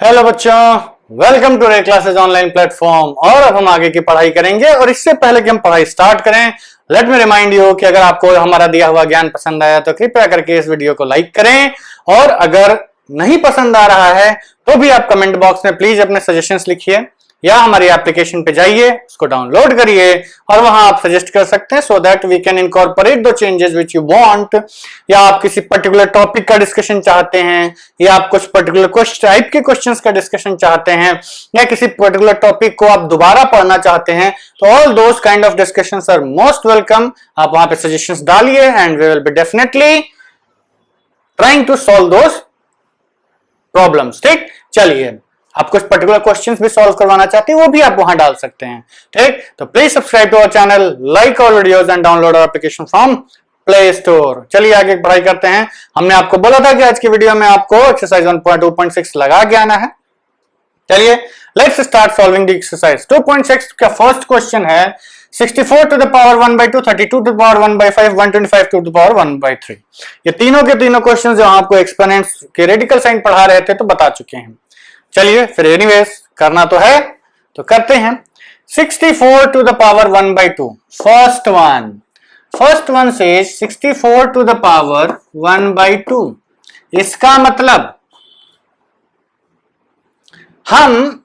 Hello बच्चों, welcome to रे classes online platform. और अब हम आगे की पढ़ाई करेंगे। और इससे पहले कि हम पढ़ाई स्टार्ट करें, लेट मी रिमाइंड यू कि अगर आपको हमारा दिया हुआ ज्ञान पसंद आया तो कृपया करके इस वीडियो को लाइक करें। और अगर नहीं पसंद आ रहा है तो भी आप कमेंट बॉक्स में प्लीज अपने सजेशंस लिखिए, या हमारी एप्लीकेशन पे जाइए, उसको डाउनलोड करिए और वहां आप सजेस्ट कर सकते हैं, so that we can incorporate the changes which you want. या आप किसी पर्टिकुलर टॉपिक का डिस्कशन चाहते हैं, या आप कुछ पर्टिकुलर कुछ टाइप के क्वेश्चंस का डिस्कशन चाहते हैं, या किसी पर्टिकुलर टॉपिक को आप दोबारा पढ़ना चाहते हैं, तो all those kind of discussions are most welcome. आप वहां पे सजेशंस डालिए and we will be definitely trying to solve those problems. ठीक, चलिए, आप कुछ पर्टिकुलर क्वेश्चंस भी सॉल्व करवाना चाहते हैं वो भी आप वहां डाल सकते हैं। ठीक, तो please subscribe to our channel, like our videos and download our application from play store. चलिए आगे पढ़ाई करते हैं। हमने आपको बोला था कि आज की वीडियो में आपको एक्सरसाइज 1.2.6 लगा के आना है। चलिए let's start solving the exercise 2.6 का फर्स्ट क्वेश्चन है 64 to the power 1/2, 32 to the power 1/5, 125 to the power 1/3। ये तीनों के तीनों क्वेश्चन जो आपको एक्सपोनेंट्स के रेडिकल साइन पढ़ा रहे थे तो बता चुके हैं। चलिए फिर एनीवेज करना तो है तो करते हैं। 64 to the power 1/2, first one से 64 टू द पावर 1/2। इसका मतलब हम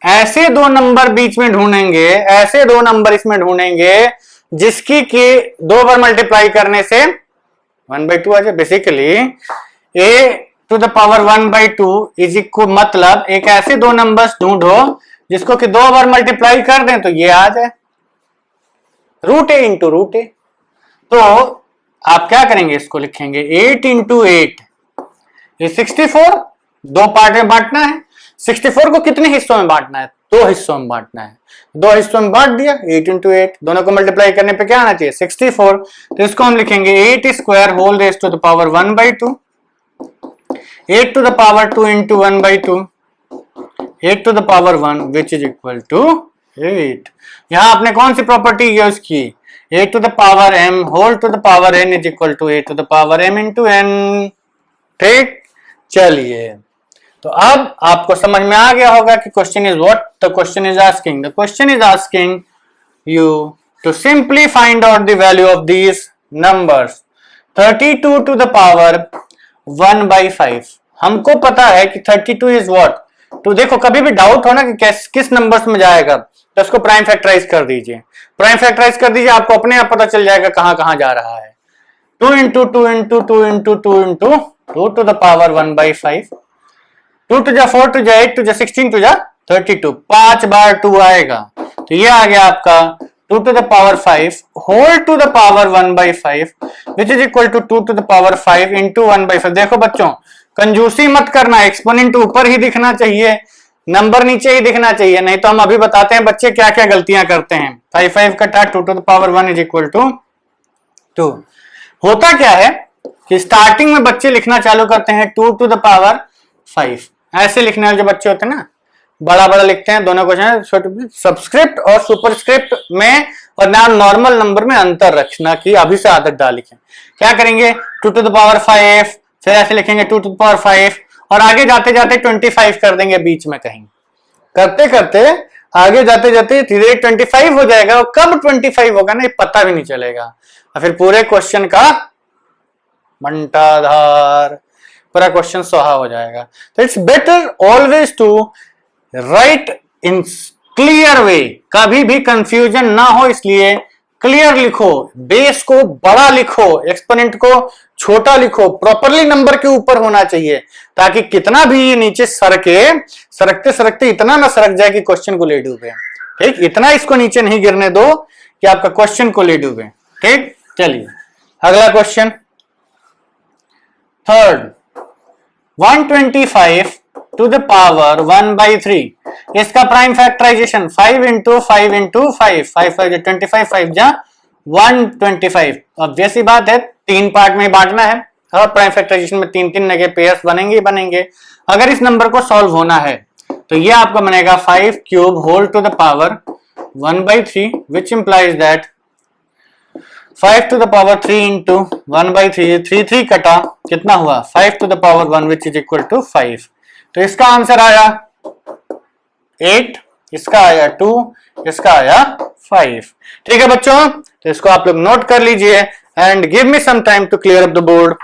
ऐसे दो नंबर बीच में ढूंढेंगे, ऐसे दो नंबर इसमें ढूंढेंगे जिसकी के दो बार मल्टीप्लाई करने से 1/2 आ जाए। Basically a to the power 1/2 is equal, मतलब एक ऐसे दो नंबर्स ढूंढो जिसको कि दो बार मल्टीप्लाई कर दें तो ये आ जाए √a इंटू √a। तो आप क्या करेंगे, इसको लिखेंगे 8 इंटू 8 ये 64, दो पार्ट में बांटना है। 64 को कितने हिस्सों में बांटना है? दो हिस्सों में बांटना है। दो हिस्सों में बांट दिया, 8 इंटू 8, दोनों को मल्टीप्लाई करने पे क्या आना चाहिए? 64। तो इसको हम लिखेंगे 8 square whole raise to the power 1/2, 8 to the power 2 into 1/2, 8 to the power 1 which is equal to 8। यहां आपने कौन सी प्रॉपर्टी यूज की? 8 to the power m whole to the power n is equal to 8 to the power m into n। ठीक, चलिए तो अब आपको समझ में आ गया होगा कि question is what the question is asking. The question is asking you to simply find out the value of these numbers. 32 to the power 1/5, हमको पता है कि 32 इज व्हाट। तो देखो कभी भी डाउट हो ना कि किस नंबर्स में जाएगा तो उसको प्राइम फैक्टराइज कर दीजिए। प्राइम फैक्टराइज कर दीजिए, आपको अपने आप पता चल जाएगा कहां कहां जा रहा है। 2 into 2 into 2 into 2 into 2 to the power 1/5, 2 to जा 4 टू जा 8 टू जा 16 टू जा 32, 5 बार 2 आएगा। तो ये आ गया आपका 2 to the power 5 whole to the power 1/5 which is equal to 2 to the power 5 into 1/5। देखो बच्चों कंजूसी मत करना, एक्सपोनेंट ऊपर ही दिखना चाहिए, नंबर नीचे ही दिखना चाहिए, नहीं तो हम अभी बताते हैं बच्चे क्या क्या गलतियां करते हैं। 5 कटा 2 to the power 1 is equal to 2। होता क्या है कि स्टार्टिंग में बच्चे लिखना चालू करते हैं 2 to the power 5, ऐसे लिखने वाले जो बच्चे होते हैं ना बड़ा बड़ा लिखते हैं। दोनों क्वेश्चन सबस्क्रिप्ट और सुपरस्क्रिप्ट में और नॉर्मल नंबर में अंतर रखना की अभी से आदत डाली है। क्या करेंगे 2 to the power 5, फिर ऐसे लिखेंगे 2 to the power 5 और आगे जाते जाते 25 कर देंगे बीच में कहीं। करते करते आगे जाते जाते धीरे 25 हो जाएगा और कब 25 होगा ना ये पता भी नहीं चलेगा और फिर पूरे क्वेश्चन का बंटाधार, पूरा क्वेश्चन सोहा हो जाएगा। तो it's better always to write in clear way, कभी भी कंफ्यूजन ना हो इसलिए क्लियर लिखो, बेस को बड़ा लिखो, एक्सपोनेंट को छोटा लिखो, प्रॉपरली नंबर के ऊपर होना चाहिए ताकि कितना भी ये नीचे सरकते सरकते इतना ना सरक जाए कि क्वेश्चन को ले डूबे। ठीक, इतना इसको नीचे नहीं गिरने दो कि आपका क्वेश्चन को ले डूबे। ठीक, चलिए अगला question third 125 to the power 1/3। इसका प्राइम फैक्टराइजेशन 5 इंटू 5 इंटू 5, 5 5 25, 5 जा 125। ऑब्वियस ही बात है तीन पार्ट में बांटना है और प्राइम फैक्टराइजेशन में तीन तीन नगे पेयर्स बनेंगे ही बनेंगे। अगर इस नंबर को सॉल्व होना है तो ये आपका बनेगा 5 cube whole to the power 1/3 which implies that 5 to the power 3 into 1/3, 3 3 कटा कितना हुआ 5 to the power 1 which is equal to 5। तो इसका आंसर आया 8, इसका आया 2, इसका आया 5। ठीक है बच्चों, तो इसको आप लोग नोट कर लीजिए and give me some time to clear up the board.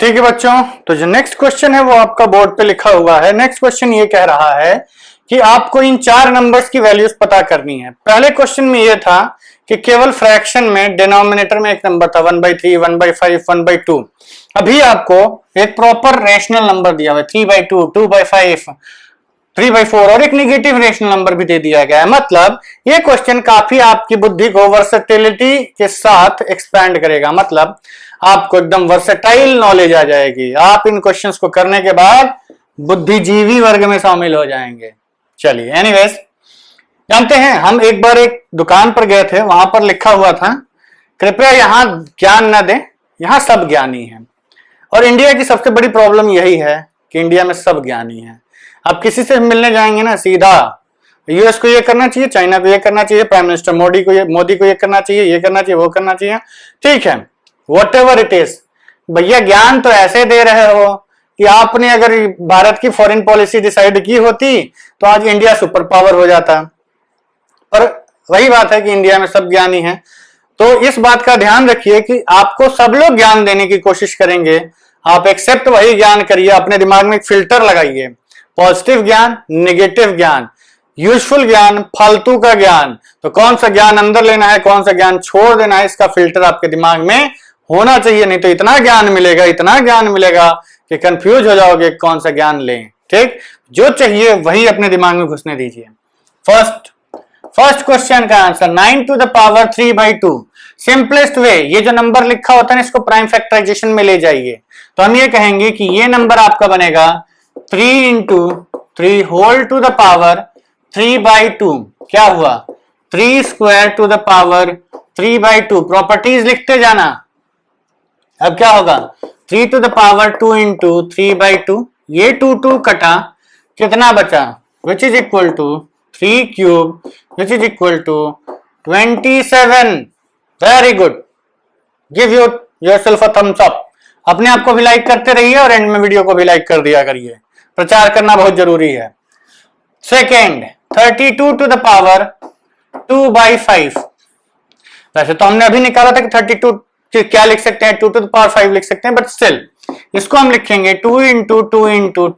ठीक है बच्चों, तो जो नेक्स्ट क्वेश्चन है वो आपका बोर्ड पे लिखा हुआ है। नेक्स्ट क्वेश्चन ये कह रहा है कि आपको इन 4 नंबर्स की वैल्यूज पता करनी है। पहले क्वेश्चन में ये था कि केवल फ्रैक्शन में डिनोमिनेटर में एक नंबर था 1/3, 1/5, 1/2। अभी आपको एक प्रॉपर रेशनल नंबर दिया हुआ है 3/2, 2/5, 3/4 और एक निगेटिव रेशनल नंबर भी दे दिया गया है। मतलब ये क्वेश्चन काफी आपकी बुद्धि को वर्सेटिलिटी के साथ एक्सपैंड करेगा। मतलब आपको एकदम वर्सेटाइल नॉलेज आ जाएगी। आप इन क्वेश्चंस को करने के बाद बुद्धिजीवी वर्ग में शामिल हो जाएंगे। चलिए एनीवेज, जानते हैं हम एक बार एक दुकान पर गए थे, वहां पर लिखा हुआ था कृपया यहां ज्ञान न दें, यहां सब ज्ञानी हैं। और इंडिया की सबसे बड़ी प्रॉब्लम यही है कि इंडिया में सब ज्ञानी है। आप किसी से मिलने जाएंगे ना, सीधा यूएस को ये करना चाहिए, चाइना को ये करना चाहिए, प्राइम मिनिस्टर मोदी को ये करना चाहिए, ये करना चाहिए, वो करना चाहिए। ठीक है, वॉट एवर इट इज, भैया ज्ञान तो ऐसे दे रहे हो कि आपने अगर भारत की फॉरेन पॉलिसी डिसाइड की होती तो आज इंडिया सुपर पावर हो जाता। पर वही बात है कि इंडिया में सब ज्ञानी है। तो इस बात का ध्यान रखिए कि आपको सब लोग ज्ञान देने की कोशिश करेंगे, आप एक्सेप्ट वही ज्ञान करिए। अपने दिमाग में एक फिल्टर लगाइए, पॉजिटिव ज्ञान, नेगेटिव ज्ञान, यूजफुल ज्ञान, फालतू का ज्ञान। तो कौन सा ज्ञान अंदर लेना है, कौन सा ज्ञान छोड़ देना है, इसका फिल्टर आपके दिमाग में होना चाहिए। नहीं तो इतना ज्ञान मिलेगा, इतना ज्ञान मिलेगा कि कंफ्यूज हो जाओगे कौन सा ज्ञान लें। ठीक, जो चाहिए वही अपने दिमाग में घुसने दीजिए। फर्स्ट क्वेश्चन का answer 9 to the power 3/2। Simplest way, ये जो नंबर लिखा होता है ना, इसको प्राइम फैक्टराइजेशन में ले जाइए। तो हम ये कहेंगे कि ये नंबर आपका बनेगा 3 × 3 होल टू द पावर 3/2। क्या हुआ, 3 square to the power 3/2। Properties लिखते जाना। अब क्या होगा, 3 to the power 2 × 3/2। ये 2 कटा, कितना बचा, which is equal to 3 cube, which is equal to 27। Very good, give yourself a thumbs up. अपने आप को भी लाइक करते रहिए और एंड में वीडियो को भी लाइक कर दिया करिए, प्रचार करना बहुत जरूरी है। Second, 32 to the power 2/5। वैसे तो हमने अभी निकाला था कि 32 क्या लिख सकते हैं, 2 to the power 5 लिख सकते हैं, बट स्टिल इसको हम लिखेंगे 2 × 2 × 2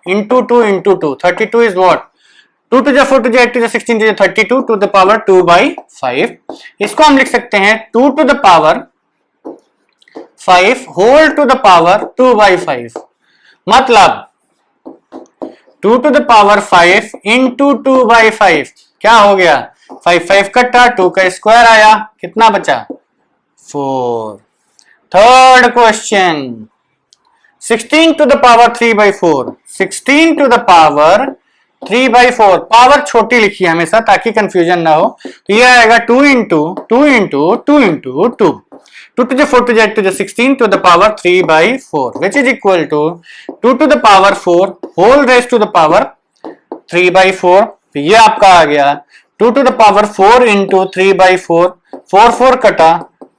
× 2 × 2। 32 is what, 2 to the 4 to the 8 to the 16 to the 32 to the power 2/5। इसको हम लिख सकते हैं 2 to the power 5 whole to the power 2/5। मतलब 2 to the power 5 into 2/5 क्या हो गया, 5 कटा, 2 का स्क्वायर आया, कितना बचा 4। Third question 16 to the power 3/4। 16 to the power 3/4, power छोटी लिखी है हमेशा ताकि कंफ्यूजन ना हो। तो ये आएगा 2 × 2 × 2 × 2 2 to the 4 to the 8 to the 16 to the power 3/4 which is equal to 2 to the power 4 whole raised to the power 3/4। तो ये आपका आ गया 2 to the power 4 into 3/4, 4 कटा,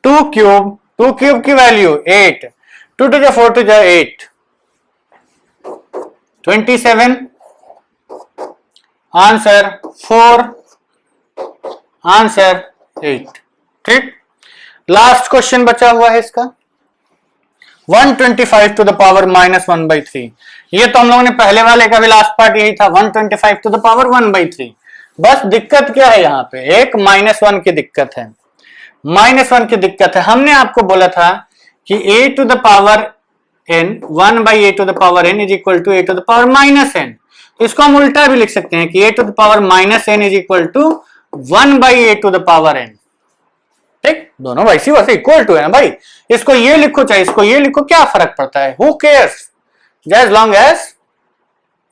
2 क्यूब की value 8, 2 to the 4 to the 8 27, answer 4, answer 8। ठीक, last question बचा हुआ है इसका 125 to the power -1/3। ये तो हम लोगों ने पहले वाले का भी लास्ट पार्ट यही था, 125 to the power 1/3। बस दिक्कत क्या है यहाँ पे, एक -1 की दिक्कत है, -1 की दिक्कत है। हमने आपको बोला था कि a to the power n 1/a to the power n is equal to a to the power -n। तो इसको हम उल्टा भी लिख सकते हैं कि a to the power -n is equal to 1/a to the power n। ठीक, दोनों वैसी वैसे इक्वल टू है ना भाई। इसको ये लिखो चाहे इसको ये लिखो, क्या फर्क पड़ता है, who cares, as long as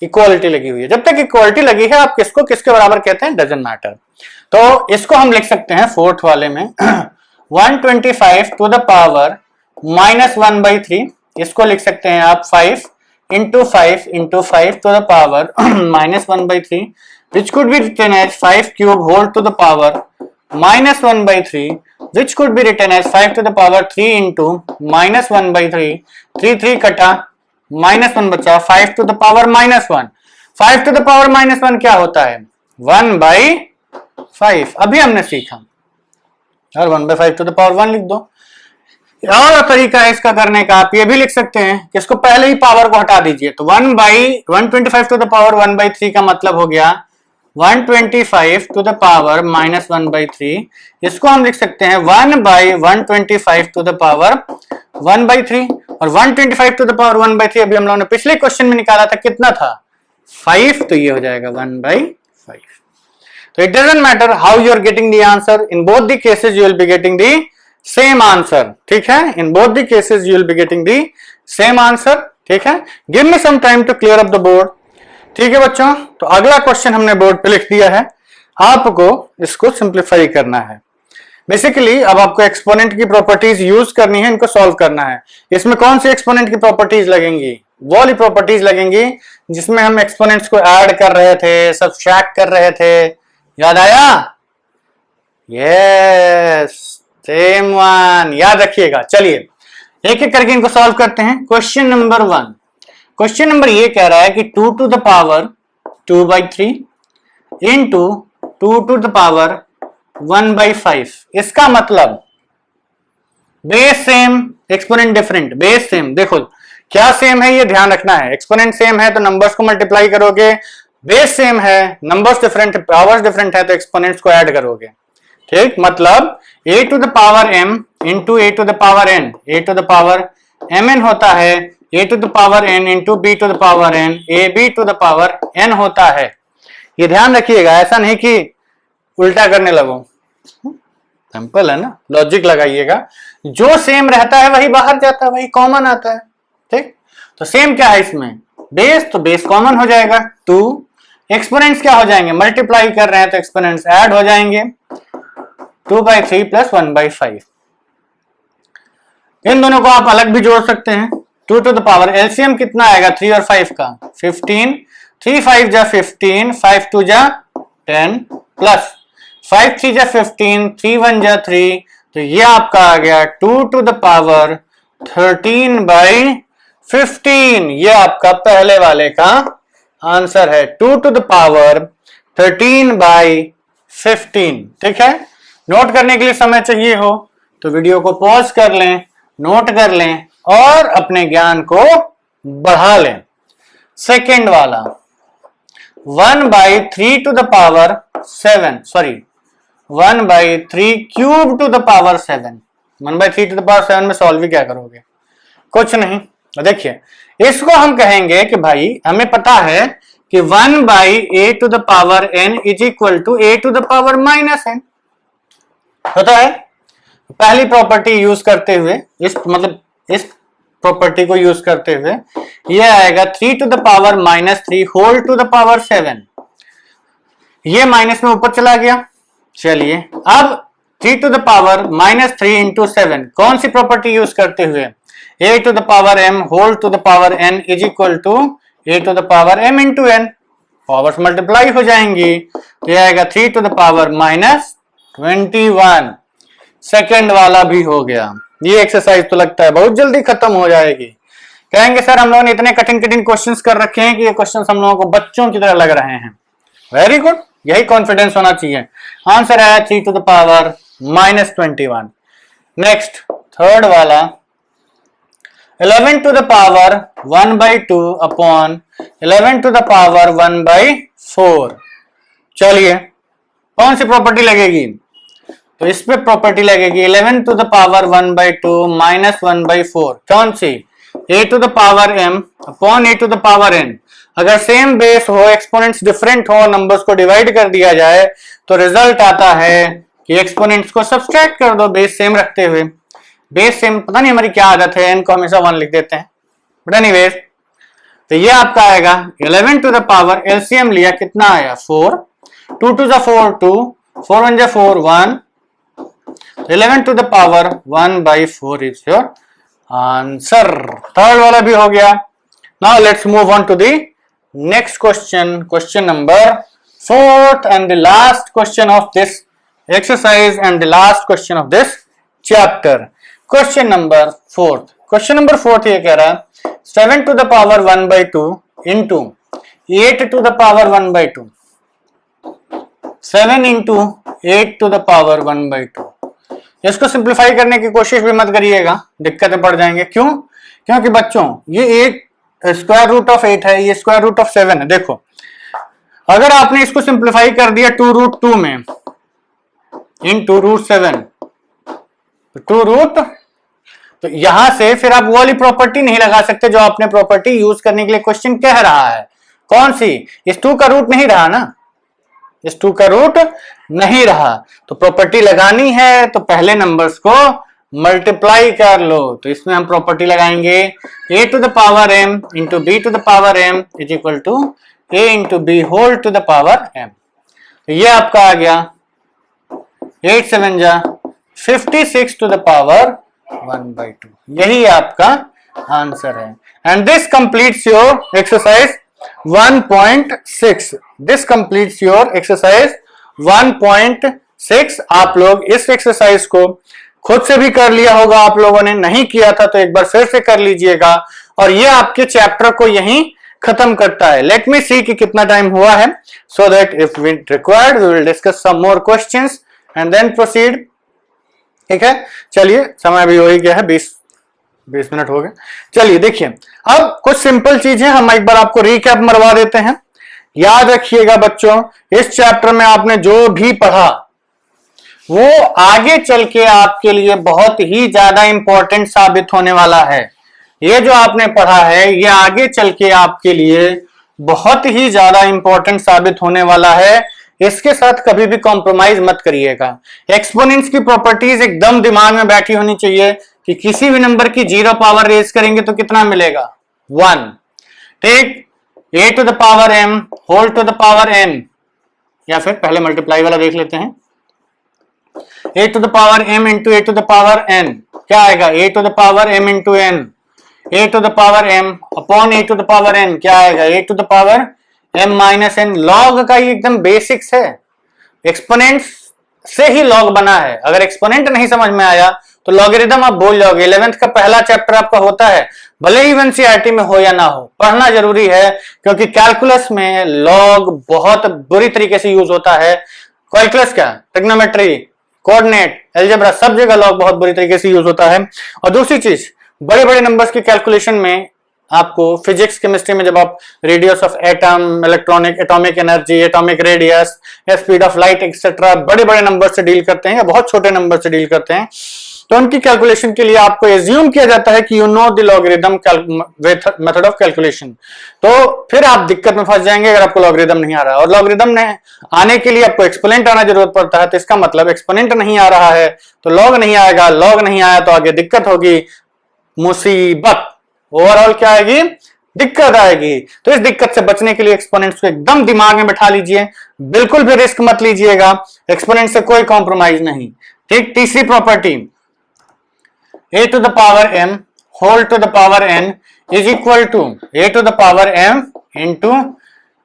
equality लगी हुई है। जब तक इक्वालिटी लगी है आप किसको किसके बराबर कहते हैं, डजंट मैटर। तो इसको हम लिख सकते हैं फोर्थ वाले में 125 to the power -1/3। इसको लिख सकते हैं आप 5 into 5 into 5 to the power -1/3 which could be written as 5 cube whole to the power -1/3 which could be written as 5 to the power 3 into -1/3। 3 कटा, -1 बचा, 5 to the power -1। 5 to the power -1 क्या होता है? 1/5। अभी हमने सीखा, और 1/5 टू द पावर 1 लिख दो। और तरीका है इसका करने का, आप ये भी लिख सकते हैं कि इसको पहले ही पावर को हटा दीजिए, तो 1/125 टू द पावर 1/3 का मतलब हो गया 125 टू द पावर -1/3। इसको हम लिख सकते हैं 1/125 टू द पावर 1/3। और 125 टू द पावर 1/3 अभी हम लोगों ने पिछले क्वेश्चन में निकाला था, कितना था? 5, तो ये हो जाएगा 1/5। तो it doesn't matter how you are getting the answer, in both the cases you will be getting the same answer. ठीक है, in both the cases you will be getting the same answer. ठीक है, give me some time to clear up the board. ठीक है बच्चों, तो अगला question हमने बोर्ड पे लिख दिया है, आपको इसको सिंप्लीफाई करना है। बेसिकली अब आपको एक्सपोनेंट की प्रॉपर्टीज यूज करनी है, इनको सॉल्व करना है। इसमें कौन सी एक्सपोनेंट की प्रॉपर्टीज लगेंगी? वो वाली प्रॉपर्टीज लगेंगी जिसमें हम एक्सपोनेंट्स को ऐड कर रहे थे, सब्ट्रैक्ट कर रहे थे। याद आया? यस, सेम वन, याद रखिएगा। चलिए एक एक करके इनको सॉल्व करते हैं। क्वेश्चन नंबर 1, क्वेश्चन नंबर ये कह रहा है कि 2 to the power 2/3 into 2 to the power 1/5। इसका मतलब base same, exponent different. Base same, देखो क्या सेम है ये ध्यान रखना है। एक्सपोनेंट सेम है तो नंबर्स को मल्टीप्लाई करोगे, बेस सेम है, नंबर्स डिफरेंट, पावर्स डिफरेंट है तो एक्सपोनेंट्स को ऐड करोगे। ठीक, मतलब a to the power m into a to the power n, a to the power mn होता है, a to the power n into b to the power n, ab to the power n होता है। ये ध्यान रखिएगा, ऐसा नहीं कि उल्टा करने लगो, सिंपल है ना, लॉजिक लगाइएगा। जो सेम रहता है वही बाहर जाता है, वही कॉमन आता है। ठीक, तो सेम क्या है इसमें? बेस, तो बेस कॉमन हो जाएगा 2। एक्सपोनेंट्स क्या हो जाएंगे? मल्टीप्लाई कर रहे हैं तो एक्सपोनेंट्स ऐड हो जाएंगे, 2/3 प्लस 1/5। इन दोनों को आप अलग भी जोड़ सकते हैं। 2 टू द पावर एलसीएम कितना आएगा 3 और 5 का? 15, 3 5 जा 15, 5 2 जा 10 प्लस 5 3 जा 15, 3 1 जा 3, तो ये आपका आ गया 2 टू द पावर 13/15। ये आपका पहले वाले का आंसर है, 2 टू द पावर 13/15। ठीक है, नोट करने के लिए समय चाहिए हो तो वीडियो को पॉज कर लें, नोट कर लें और अपने ज्ञान को बढ़ा लें। सेकेंड वाला 1/3 to the power 7, sorry 1/3 cube to the power 7। 1/3 to the power 7 में सॉल्व भी क्या करोगे? कुछ नहीं। देखिए इसको हम कहेंगे कि भाई हमें पता है कि 1/a to the power n is equal to a to the power -n होता है। पहली प्रॉपर्टी यूज करते हुए, इस प्रॉपर्टी को यूज करते हुए ये आएगा 3 to the power -3 whole to the power 7। ये माइनस में ऊपर चला गया। चलिए अब 3 टू द पावर -3 इंटू 7, कौन सी प्रॉपर्टी यूज करते हुए? a to the power m whole to the power n is equal to a to the power m into n। Powers multiply हो जाएंगी तो ये आएगा 3 टू द पावर -21। सेकेंड वाला भी हो गया। ये एक्सरसाइज तो लगता है बहुत जल्दी खत्म हो जाएगी। कहेंगे सर हम लोगों ने इतने कठिन कठिन क्वेश्चंस कर रखे हैं कि ये क्वेश्चंस हम लोगों को बच्चों की तरह लग रहे हैं। वेरी गुड, यही कॉन्फिडेंस होना चाहिए। आंसर है 3 to the power -21। Next third वाला 11 to the power 1/2 upon 11 to the power 1/4। चलिए कौन सी प्रॉपर्टी लगेगी? तो इस पे प्रॉपर्टी लगेगी 11 टू द पावर 1/2 माइनस 1/4। कौन सी? a to the power m upon a to the power n। अगर सेम बेस हो, एक्सपोनेंट्स डिफरेंट हो, नंबर्स को डिवाइड कर दिया जाए तो रिजल्ट आता है कि एक्सपोनेंट्स को सब्सट्रैक्ट कर दो बेस सेम रखते हुए। बेस सेम, पता नहीं हमारी क्या आदत है, n को हमेशा 1 लिख देते हैं, बट एनीवेज तो ये आपका आएगा 11 टू द पावर, एलसीएम लिया कितना आया 4, 2 टू द 4 2, 4 1 जा 4 1, 11 to the power 1/4 is your answer. Third वाला भी हो गया। Now let's move on to the next question, question number 4th and the last question of this exercise and the last question of this chapter. Question number 4th question number 4 ये कह रहा है 7 to the power 1/2 into 8 to the power 1/2, 7 into 8 to the power 1/2। इसको simplify करने की कोशिश भी मत करिएगा, दिक्कतें पड़ जाएंगे। क्यों? क्योंकि बच्चों ये 8 स्क्वायर रूट ऑफ 8 है, ये स्क्वायर रूट ऑफ 7 है। देखो अगर आपने इसको सिंप्लीफाई कर दिया 2√2 में इंटू √7, 2 तो यहां से फिर आप वो वाली प्रॉपर्टी नहीं लगा सकते जो आपने प्रॉपर्टी यूज करने के लिए क्वेश्चन कह रहा है। कौन सी? इस 2 का रूट नहीं रहा ना, इस 2 का रूट नहीं रहा, तो प्रॉपर्टी लगानी है तो पहले नंबर्स को मल्टीप्लाई कर लो। तो इसमें हम प्रॉपर्टी लगाएंगे a to the power m into b to the power m is equal to a into b whole to the power m। तो ये आपका आ गया 8 7 जा 56 to the power 1/2। यही आपका आंसर है। And this completes your exercise 1.6। This completes your exercise 1.6। आप लोग इस एक्सरसाइज को खुद से भी कर लिया होगा, आप लोगों ने नहीं किया था तो एक बार फिर से कर लीजिएगा, और ये आपके चैप्टर को यहीं खत्म करता है। लेट मी सी कि कितना टाइम हुआ है, so that if we required we will discuss some more questions and then proceed. ठीक है, चलिए समय भी हो ही गया है, 20 मिनट हो गए। चलिए देखिए अब कुछ सिंपल चीजें हम एक बार आपको रिकैप मरवा देते हैं। याद रखिएगा बच्चों, इस चैप्टर में आपने जो भी पढ़ा वो आगे चल के आपके लिए बहुत ही ज्यादा इंपॉर्टेंट साबित होने वाला है। ये जो आपने पढ़ा है ये आगे चल के आपके लिए बहुत ही ज्यादा इंपॉर्टेंट साबित होने वाला है। इसके साथ कभी भी कॉम्प्रोमाइज मत करिएगा। एक्सपोनेंट्स की प्रॉपर्टीज एकदम दिमाग में बैठी होनी चाहिए कि किसी भी नंबर की 0 पावर रेज करेंगे तो कितना मिलेगा? 1। ठीक, a to the power m whole to the power n, या फिर पहले मल्टीप्लाई वाला देख लेते हैं। a to the power m into a to the power n क्या आएगा? a to the power m into n, a to the power m upon a to the power n क्या आएगा? a to the power m minus n। Log का ये एकदम basics है, exponent से ही log बना है। अगर एक्सपोनेंट नहीं समझ में आया तो लॉगरिथम आप भूल जाओगे। 11th का पहला चैप्टर आपका होता है, भले ही एनसीईआरटी में हो या ना हो, पढ़ना जरूरी है, क्योंकि कैलकुलस में लॉग बहुत बुरी तरीके से यूज होता है। कैलकुलस क्या, ट्रिग्नोमेट्री, कोऑर्डिनेट, अलजेब्रा, सब जगह लॉग बहुत बुरी तरीके से यूज होता है। और दूसरी चीज, बड़े बड़े नंबर्स के कैलकुलेशन में आपको फिजिक्स केमिस्ट्री में जब आप radius of atom, electronic atomic energy, atomic radius, speed of light etcetera, बड़े बड़े नंबर से डील करते हैं या बहुत छोटे नंबर से डील करते हैं, तो उनकी कैलकुलेशन के लिए आपको एज्यूम किया जाता है कि you know the logarithm method of calculation. तो फिर आप दिक्कत में फंस जाएंगे अगर आपको लॉगरिथम नहीं आ रहा है। और लॉगरिथम ने आने के लिए आपको एक्सपोनेंट आना जरूरत पड़ता है, तो इसका मतलब एक्सपोनेंट नहीं आ रहा है तो लॉग नहीं आएगा, लॉग नहीं आया तो आगे दिक्कत होगी, मुसीबत, ओवरऑल क्या आएगी? दिक्कत आएगी। तो इस दिक्कत से बचने के लिए एक्सपोनेंट्स को एकदम दिमाग में बैठा लीजिए, बिल्कुल भी रिस्क मत लीजिएगा, एक्सपोनेंट से कोई कॉम्प्रोमाइज नहीं। ठीक, तीसरी property, a to the power m whole to the power n is equal to a to the power m into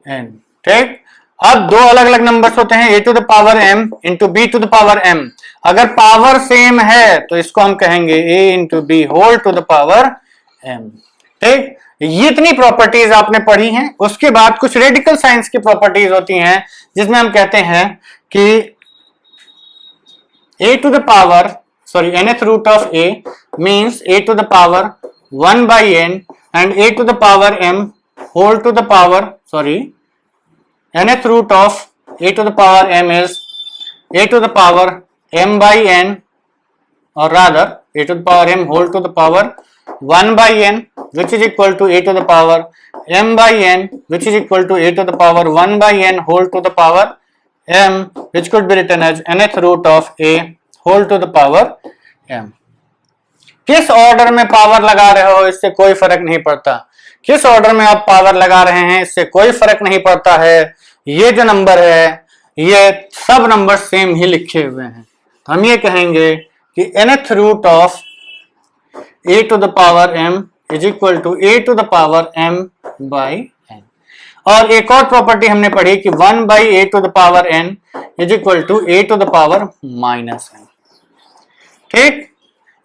n। ठीक, अब दो अलग अलग नंबर्स होते हैं, a to the power m into b to the power m। अगर power same है तो इसको हम कहेंगे a into b whole to the power m। ठीक, ये इतनी प्रॉपर्टीज आपने पढ़ी हैं। उसके बाद कुछ रेडिकल साइंस की प्रॉपर्टीज होती हैं जिसमें हम कहते हैं कि a to the power nth root of a means a to the power 1 by n and a to the power m whole to the power nth root of a to the power m is a to the power m by n, or rather a to the power m whole to the power 1 by n which is equal to a to the power m by n which is equal to a to the power 1 by n whole to the power m, which could be written as nth root of a whole to the power m। किस order में power लगा रहे हो इससे कोई फर्क नहीं पड़ता, किस ऑर्डर में आप पावर लगा रहे हैं इससे कोई फर्क नहीं पड़ता है। ये जो नंबर है ये सब नंबर सेम ही लिखे हुए हैं, हम ये कहेंगे कि nth root of a to the power m is equal to a to the power m by n। और एक और प्रॉपर्टी हमने पढ़ी कि 1 by a to the power n is equal to a to the power minus n। ठीक,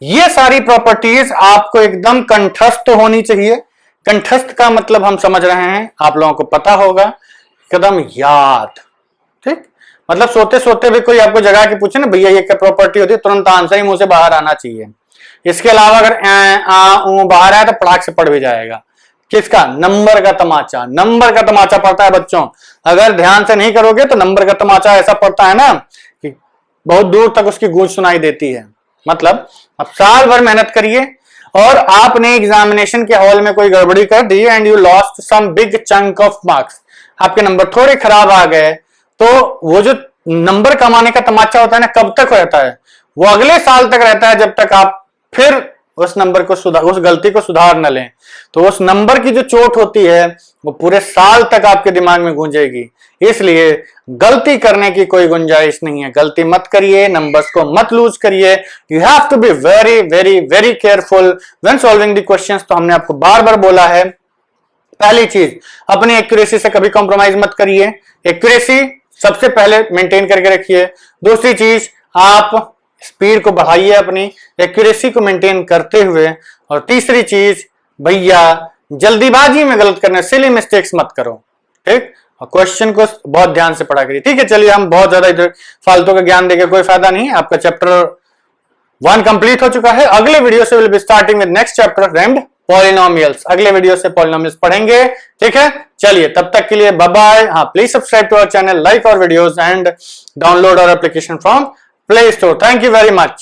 ये सारी properties आपको एकदम कंठस्थ होनी चाहिए। कंठस्थ का मतलब हम समझ रहे हैं, आप लोगों को पता होगा, एकदम याद। ठीक, मतलब सोते सोते भी कोई आपको जगा के पूछे ना भैया ये क्या प्रॉपर्टी होती है, तुरंत आंसर ही मुंह से बाहर आना चाहिए। इसके अलावा अगर बाहर आया तो पटाख से पड़ भी जाएगा। किसका? नंबर का तमाचा। नंबर का तमाचा पड़ता है बच्चों, अगर ध्यान से नहीं करोगे तो नंबर का तमाचा ऐसा पड़ता है ना कि बहुत दूर तक उसकी गूंज सुनाई देती है। मतलब अब साल भर मेहनत करिए और आपने एग्जामिनेशन के हॉल में कोई गड़बड़ी कर दी and you lost some big chunk of marks, आपके नंबर थोड़े खराब आ गए, तो वो जो नंबर कमाने का तमाचा होता है ना, कब तक रहता है? वो अगले साल तक रहता है, जब तक आप फिर उस नंबर को उस गलती को सुधार न लें। तो उस नंबर की जो चोट होती है वो पूरे साल तक आपके दिमाग में गूंजेगी। इसलिए गलती करने की कोई गुंजाइश नहीं है, गलती मत करिए, नंबर्स को मत लूज करिए। You have to be very very very careful when solving the questions. तो हमने आपको बार बार बोला है, पहली चीज अपनी एक्यूरेसी से कभी कॉम्प्रोमाइज मत करिए, एक्यूरेसी सबसे पहले मेंटेन करके रखिए। दूसरी चीज, आप स्पीड को बढ़ाइए अपनी एक्यूरेसी को मेंटेन करते हुए। और तीसरी चीज, भैया जल्दीबाजी में गलत करने, सिली मिस्टेक्स मत करो। ठीक, और क्वेश्चन को बहुत ध्यान से पढ़ा करिए। ठीक है, चलिए, हम बहुत ज्यादा इधर फालतू का ज्ञान देके कोई फायदा नहीं है। आपका चैप्टर 1 कंप्लीट हो चुका है। अगले वीडियो से will be starting with next chapter named polynomials. अगले वीडियो से पॉलिनोमियल्स पढ़ेंगे। ठीक है, चलिए, तब तक के लिए बाय बाय। हाँ, please subscribe to our channel, like our videos and download our application from Play Store. Thank you very much.